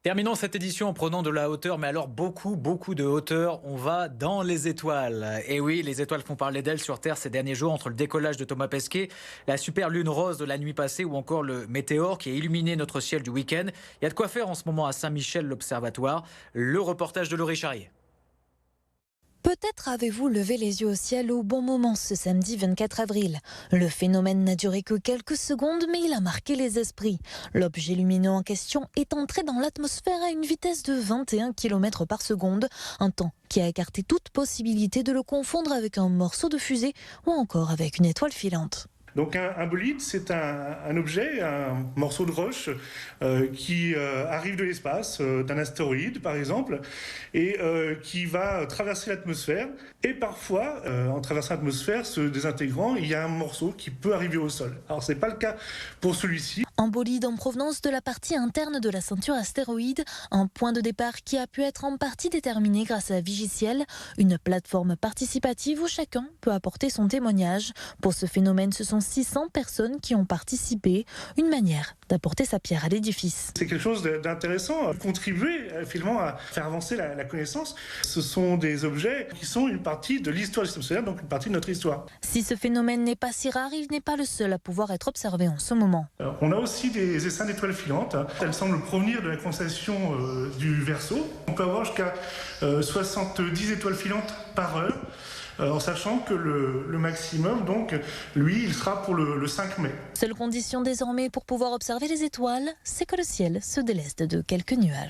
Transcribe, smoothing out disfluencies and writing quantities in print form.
Terminons cette édition en prenant de la hauteur, mais alors beaucoup de hauteur. On va dans les étoiles. Et oui, les étoiles font parler d'elles sur Terre ces derniers jours, entre le décollage de Thomas Pesquet, la super lune rose de la nuit passée ou encore le météore qui a illuminé notre ciel du week-end. Il y a de quoi faire en ce moment à Saint-Michel, l'Observatoire. Le reportage de Laurie Charrier. Peut-être avez-vous levé les yeux au ciel au bon moment ce samedi 24 avril. Le phénomène n'a duré que quelques secondes, mais il a marqué les esprits. L'objet lumineux en question est entré dans l'atmosphère à une vitesse de 21 km par seconde, un temps qui a écarté toute possibilité de le confondre avec un morceau de fusée ou encore avec une étoile filante. Donc un bolide, c'est un objet, un morceau de roche qui arrive de l'espace, d'un astéroïde par exemple, et qui va traverser l'atmosphère. Et parfois, en traversant l'atmosphère, se désintégrant, il y a un morceau qui peut arriver au sol. Alors ce n'est pas le cas pour celui-ci. Un bolide en provenance de la partie interne de la ceinture astéroïde, un point de départ qui a pu être en partie déterminé grâce à Vigiciel, une plateforme participative où chacun peut apporter son témoignage. Pour ce phénomène, ce sont 600 personnes qui ont participé, une manière d'apporter sa pierre à l'édifice. C'est quelque chose d'intéressant, contribuer finalement à faire avancer la connaissance. Ce sont des objets qui sont une partie de l'histoire du système solaire, donc une partie de notre histoire. Si ce phénomène n'est pas si rare, il n'est pas le seul à pouvoir être observé en ce moment. Alors, on a aussi des essaims d'étoiles filantes. Elles semblent provenir de la constellation du Verseau. On peut avoir jusqu'à 70 étoiles filantes par heure, en sachant que le maximum, donc, lui, il sera pour le 5 mai. Seule condition désormais pour pouvoir observer les étoiles, c'est que le ciel se déleste de quelques nuages.